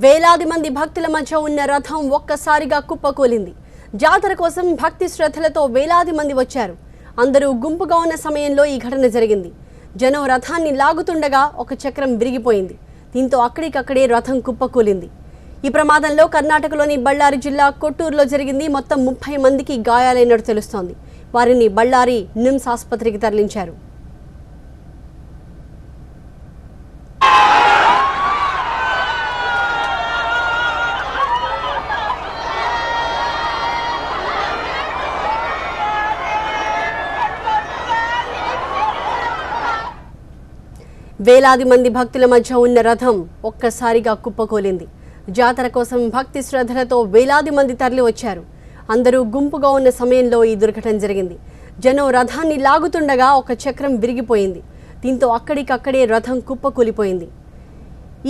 వేలాది మంది భక్తుల మధ్య ఉన్న రథం ఒక్కసారిగా కుప్పకూలింది. జాతర కోసం భక్తి శ్రద్ధలతో వేలాది మంది వచ్చారు. అందరూ గుంపుగా ఉన్న సమయంలో ఈ ఘటన జరిగింది. జనం రథాన్ని లాగుతుండగా ఒక చక్రం విరిగిపోయింది. దీంతో అక్కడికక్కడే రథం కుప్పకూలింది. ఈ ప్రమాదంలో కర్ణాటకలోని బళ్ళారి జిల్లా కొట్టూరులో జరిగింది. మొత్తం 30 మందికి గాయాలైనట్టు తెలుస్తోంది. వారిని బళ్ళారి నిమ్స్ ఆసుపత్రికి తరలించారు. వేలాది మంది భక్తుల మధ్య ఉన్న రథం ఒక్కసారిగా కుప్పకూలింది. జాతర కోసం భక్తి శ్రద్ధలతో వేలాది మంది తరలి వచ్చారు. అందరూ గుంపుగా ఉన్న సమయంలో ఈ దుర్ఘటన జరిగింది. జనం రథాన్ని లాగుతుండగా ఒక చక్రం విరిగిపోయింది. దీంతో అక్కడికక్కడే రథం కుప్పకూలిపోయింది.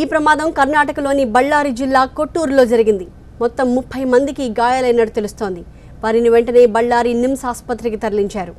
ఈ ప్రమాదం కర్ణాటకలోని బళ్ళారి జిల్లా కొట్టూరులో జరిగింది. మొత్తం 30 మందికి గాయాలైనట్టు తెలుస్తోంది. వారిని వెంటనే బళ్ళారి నిమ్స్ ఆసుపత్రికి తరలించారు.